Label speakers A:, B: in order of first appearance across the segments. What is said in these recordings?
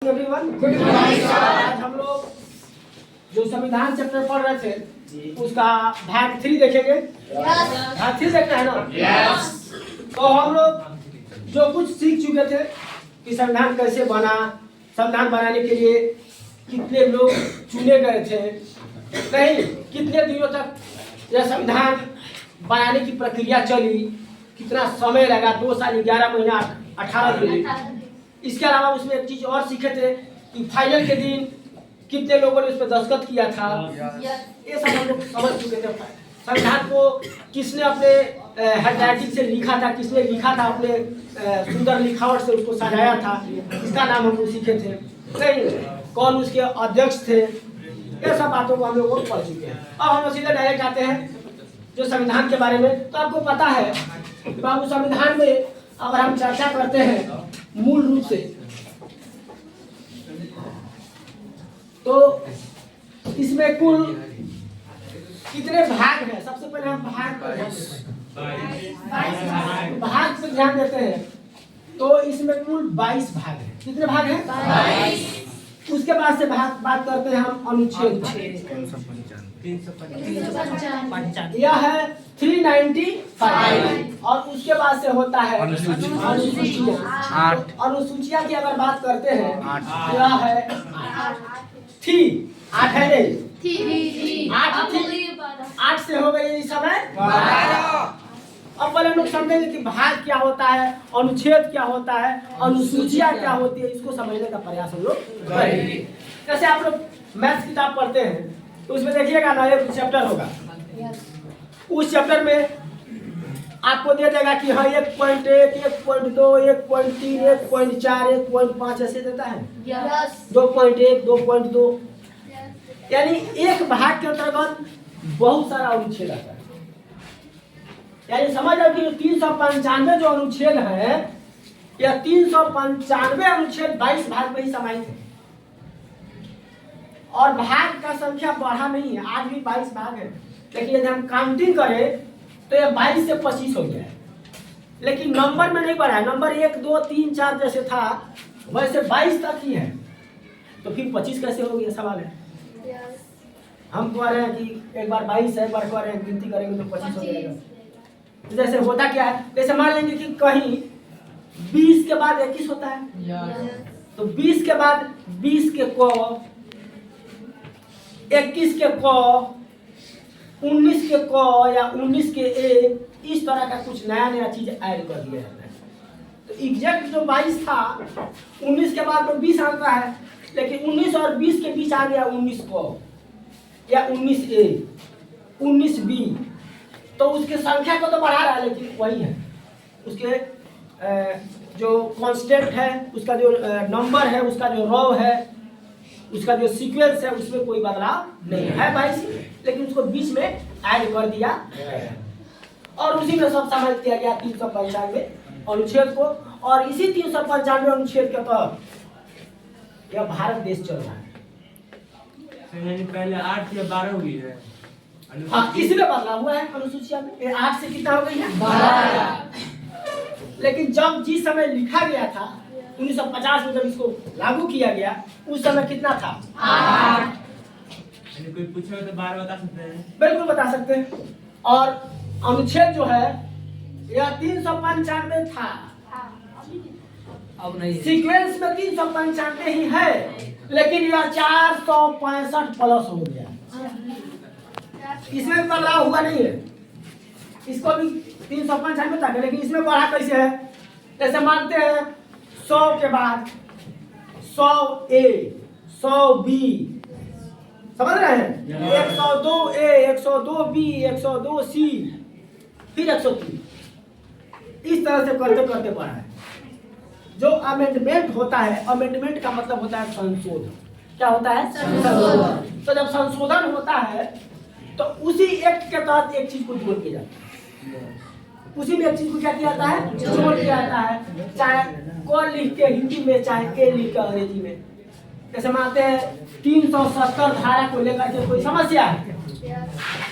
A: Everyone, good morning. आज हम लोग जो संविधान चैप्टर पढ़ रहे थे उसका भाग 3 देखेंगे। भाग 3 देखना है ना? यस। तो हम लोग जो कुछ सीख चुके थे कि संविधान कैसे बना, संविधान बनाने के लिए कितने लोग चुने गए थे, नहीं कितने दिनों तक यह संविधान बनाने की प्रक्रिया चली, कितना समय लगा, 2 साल 11 महीना 18 दिन। इसके अलावा उसमें एक चीज और सीखे थे कि फाइनल के दिन कितने लोगों ने उस पर दस्तखत किया था। ये सब हम लोग समझ चुके थे। संविधान को किसने अपने हैंडराइटिंग से लिखा था, किसने लिखा था अपने सुंदर लिखावट से उसको सजाया था, इसका नाम हम लोग सीखे थे। नहीं, कौन उसके अध्यक्ष थे, ये सब बातों को हम लोग पढ़ चुके हैं। अब हम लोग सीधे डायरेक्ट आते हैं जो संविधान के बारे में। तो आपको पता है कि बाबू संविधान में अगर हम चर्चा करते हैं मूल रूप से, तो इसमें कुल कितने भाग हैं? सबसे पहले हम भाग पर ध्यान देते हैं। तो इसमें कुल 22 भाग हैं। कितने भाग हैं? 22। उसके बाद से बात करते हैं हम अनुच्छेद। यह है 395 और उसके बाद से होता है अनुसूचियां। अनुसूचियां की अगर बात करते हैं यह है 8 है नहीं, 8 से हो गई इस समय 12। अब पहले लोग समझेंगे कि भाग क्या होता है, अनुच्छेद क्या होता है, अनुसूचियां क्या होती है, इसको समझने का प्रयास हम लोग करेंगे। जैसे आप लोग मैथ्स किताब पढ़ते हैं तो उसमें देखिएगा ना, एक चैप्टर होगा, उस चैप्टर में आपको दे देगा कि हाँ 1.1, 1.2, 1.3, 1.4, 1.5 ऐसे देता है। 2.1, 2.2, यानी एक भाग के अंतर्गत बहुत सारा अनुच्छेद आता है। यानी समझ लो कि 395 जो अनुच्छेद है, यह 395 अनुच्छेद 22 भाग में ही समाहित है। और भाग का संख्या बढ़ा नहीं है, आज भी 22 भाग है, लेकिन यदि हम काउंटिंग करें तो यह 22 से 25 हो गया है। लेकिन नंबर में नहीं बढ़ा है, नंबर 1, 2, 3, 4 जैसे था वैसे 22 तक ही है। तो फिर 25 कैसे हो गया, सवाल है। हम कह रहे हैं कि एक बार 22 है, एक बार कह रहे हैं गिनती करेंगे तो 25 हो जाएगा। जैसे होता क्या है, जैसे मान लेंगे कि कहीं 20 के बाद 21 होता है, तो 20 के बाद 20 के को, 21 के को, 19 के को या 19 के ए, इस तरह का कुछ नया चीज ऐड कर दिया जाता है। तो एग्जैक्ट जो 22 था, 19 के बाद तो 20 आता है, लेकिन 19 और 20 के बीच आ गया 19 को या 19 ए, 19 बी, तो उसके संख्या को तो बढ़ा रहा है, लेकिन वही है उसके जो कांस्टेंट है, उसका जो नंबर है, उसका जो रो है, उसका जो सीक्वेंस है, उसमें कोई बदलाव नहीं है 22, लेकिन उसको बीच में ऐड कर दिया और उसी में सब शामिल किया गया 395 अनुच्छेद को। और इसी 395 अनुच्छेद के तहत यह भारत देश चल रहा है।
B: पहले 8 या 12 हुई है।
A: हाँ, इसमें बदलाव हुआ है अनुसूचिया में। 8 से कितना हो गई है? 12। लेकिन जब जिस समय लिखा गया था 1950 में, जब इसको लागू किया गया, उस समय कितना था? 8।
B: कोई पूछे तो 12 बता सकते हैं?
A: बिल्कुल बता सकते हैं। और अनुच्छेद जो है यह 395 था,
B: अब नहीं,
A: सीक्वेंस में 395 ही है, लेकिन यह 465 प्लस हो गया। इसमें बदलाव हुआ नहीं है, इसको भी 395 तक है, लेकिन इसमें बढ़ा कैसे है? जैसे मानते हैं 100 के बाद 100 ए, 100 बी, समझ रहे हैं? 102 ए, 102 बी, 102 सी, फिर 103, इस तरह से करते करते बढ़ा है। जो अमेंडमेंट होता है, अमेंडमेंट का मतलब होता है संशोधन। क्या होता है? संशोधन। तो जब संशोधन होता है तो उसी एक्ट के तहत एक चीज को जोड़ किया जाता है, उसी में एक चीज को क्या किया जाता है? जोड़ किया जाता है। चाहे को लिख के हिंदी में, चाहे ए लिख के अंग्रेजी में। जैसे मानते हैं 370 धारा को लेकर के कोई समस्या है,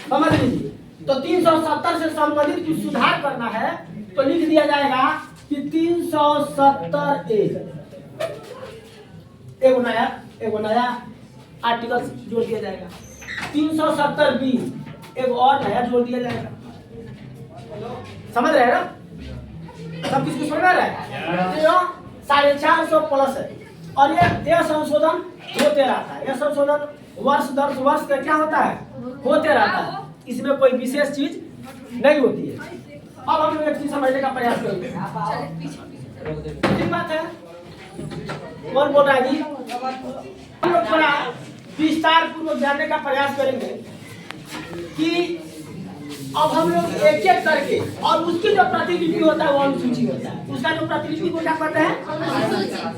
A: समझ लीजिए, तो 370 से संबंधित कुछ सुधार करना है तो लिख दिया जाएगा कि 370 ए। एक नया आर्टिकल जोड़ दिया जाएगा। 370B एक और नया जोड़ दिया जाएगा। समझ रहे हैं ना? सब किसको समझ आ रहा है? तो 450 प्लस है और ये संशोधन होते रहता है। यह संशोधन वर्ष दर वर्ष का क्या होता है? होते रहता है। इसमें कोई विशेष चीज नहीं होती है। अब हम लोग एक चीज समझने का प्रयास करेंगे। ठीक बात है? कौन बोल रहा है जी? हम लोग थोड़ा विस्तार पूर्वक जानने का प्रयास करेंगे कि अब हम लोग एक एक करके और उसकी जो प्रतिलिपि होता है वो अनुसूची होता है। उसका जो प्रतिलिपि को क्या कहते हैं?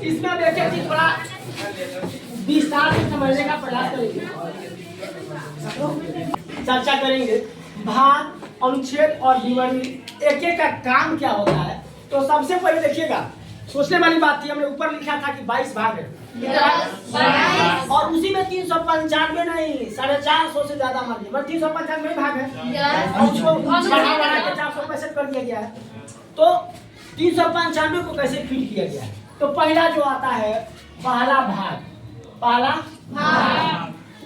A: इसमें हम एक एक चीज थोड़ा विस्तार से समझने का प्रयास करेंगे, चर्चा करेंगे। भाग, अनुच्छेद और विवरणी एक एक का काम क्या होता है। तो सबसे पहले देखिएगा, सोचने वाली बात थी, हमने ऊपर लिखा था कि 22 भाग है और उसी में 395 नहीं 450 से ज्यादा मान लीजिए 395 भाग है और उसको बढ़ा के 465 कर दिया गया है। तो 395 को कैसे फिट किया गया है? तो पहला जो आता है पहला भाग,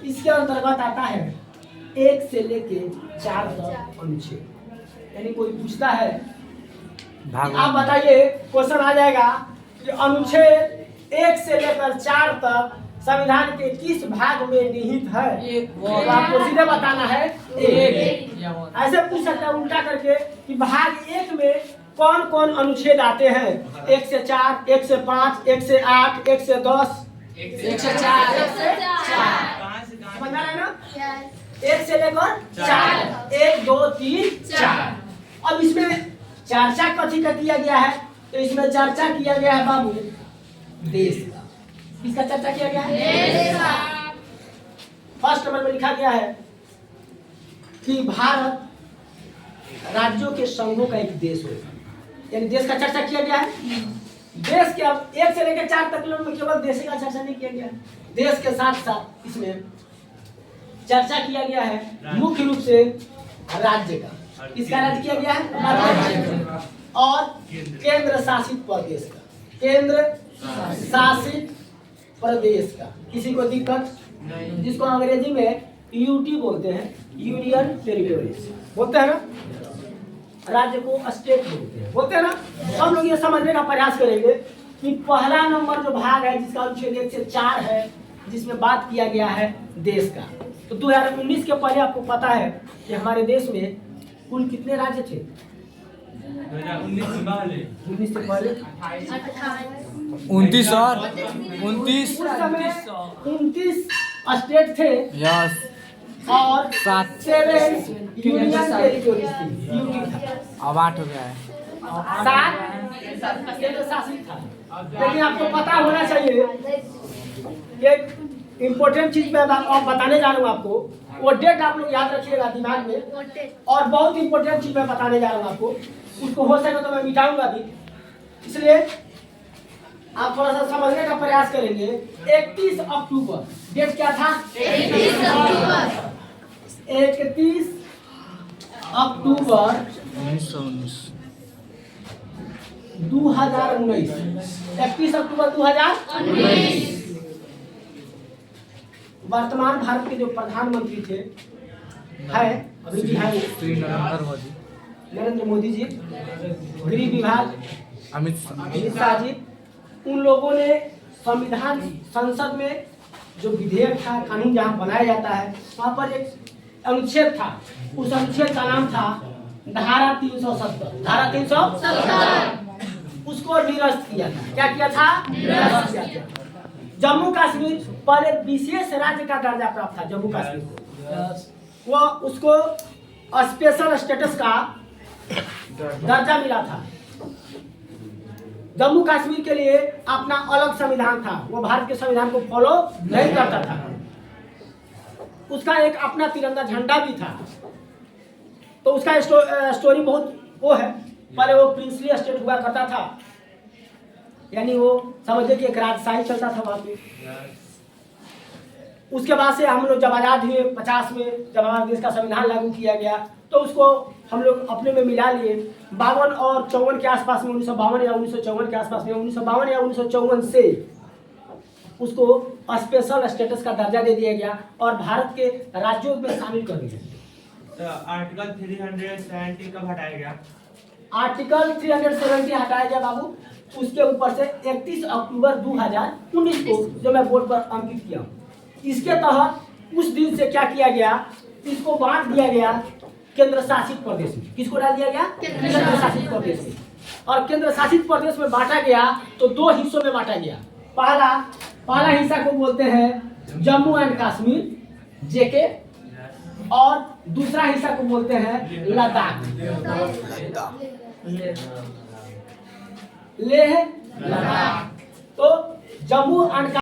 A: इसके अंतर्गत आता है 1 से लेके 4 तक अनुच्छेद। यानी कोई पूछता है, आप बताइए, क्वेश्चन आ जाएगा कि अनुच्छेद 1 से लेकर 4 तक संविधान के किस भाग में निहित है? तो आपको सीधे बताना है एक। ऐसे पूछ सकता है उल्टा करके कि भाग 1 में कौन कौन अनुच्छेद आते हैं? 1 से 4, 1 से 5, 1 से 8, 1 से 10, 1 से 4, 1 से 4। समझ आ रहा है ना? 1 से लेकर 4, 1 2 3 4। अब इसमें चर्चा कथी का किया गया है? तो इसमें चर्चा किया गया है बाबू देश का। किसका चर्चा किया गया है? देश का। फर्स्ट नंबर में लिखा गया है कि भारत राज्यों के संघों का एक देश होगा। यानी देश का चर्चा किया गया है। देश के अब 1 से लेकर 4 तक में केवल देश का चर्चा नहीं किया गया, देश के साथ साथ इसमें चर्चा किया गया है मुख्य रूप से राज्य का। किसका राज्य किया गया है? राज्य और केंद्र शासित प्रदेश का। केंद्र शासित प्रदेश का किसी को दिक्कत नहीं, जिसको अंग्रेजी में यूटी बोलते हैं, यूनियन टेरिटोरीज बोलते हैं ना, राज्य को स्टेट बोलते हैं ना। हम लोग ये समझने का प्रयास करेंगे कि पहला नंबर जो भाग है जिसका अनुच्छेद 1 से 4 है, जिसमें बात किया गया है देश का। तो 2019 के पहले आपको पता है कि हमारे देश में कुल कितने राज्य थे? 19 से पहले
C: 29 और 29
A: स्टेट थे।
C: यस
A: और
C: 7
A: यूनियन टेरिटोरीज थी। यूटी था।
C: अब 8 हो गया है।
A: 7 केंद्र शासित था। लेकिन आपको पता होना चाहिए, एक इम्पोर्टेंट चीज मैं आप बताने जा रहा हूँ आपको, वो डेट आप लोग याद रखिएगा दिमाग में। और बहुत इम्पोर्टेंट चीज मैं बताने जा रहा हूँ आपको, उसको हो सके तो मैं मिटाऊंगा भी, इसलिए आप थोड़ा सा समझने का प्रयास करेंगे। 31 अक्टूबर डेट क्या था? 31 अक्टूबर
C: 1919
A: 2019। 31 अक्टूबर 2019 वर्तमान भारत के जो प्रधानमंत्री थे है अभी भी हैं
C: श्री
A: नरेंद्र मोदी जी, गृह विभाग
C: अमित
A: शाह जी। उन लोगों ने संविधान संसद में जो विधेयक था, कानून जहाँ बनाया जाता है, वहाँ पर एक अनुच्छेद था। उस अनुच्छेद का नाम था धारा 370। धारा 370 उसको निरस्त किया था। क्या किया था? निरस्त किया था। जम्मू कश्मीर पहले विशेष राज्य का दर्जा प्राप्त था। जम्मू कश्मीर को वो उसको स्पेशल स्टेटस का दर्जा मिला था। जम्मू कश्मीर के लिए अपना अलग संविधान था, वो भारत के संविधान को फॉलो नहीं करता था। उसका एक अपना तिरंगा झंडा भी था। तो उसका स्टोरी बहुत वो है। पहले वो प्रिंसली स्टेट हुआ करता था, यानी वो समझे कि एक राजशाही चलता था वहाँ पे। उसके बाद से हम लोग जब आज़ाद हुए 50 में, जब हमारे देश का संविधान लागू किया गया, तो उसको हम लोग अपने में मिला लिए। 52 और 54 के आसपास में, 1952 या 1954 के आसपास में, 1952 या 1954 से उसको स्पेशल स्टेटस का दर्जा दे दिया गया और भारत के राज्यों में शामिल कर दिया।
B: तो आर्टिकल 370 कब हटाया गया?
A: आर्टिकल 370 हटाया गया बाबू, उसके ऊपर से 31 अक्टूबर 2019 को जो मैं बोर्ड पर अंकित किया हूँ। इसके तहत उस दिन से क्या किया गया, इसको बांट दिया गया केंद्र शासित प्रदेश में। किसको डाल दिया गया? केंद्र शासित प्रदेश में। और केंद्र शासित प्रदेश में बांटा गया तो दो हिस्सों में बांटा गया। पहला हिस्सा को बोलते हैं जम्मू एंड कश्मीर जेके, और दूसरा हिस्सा को बोलते हैं लद्दाख, लेह लद्दाख। तो जम्मू एंड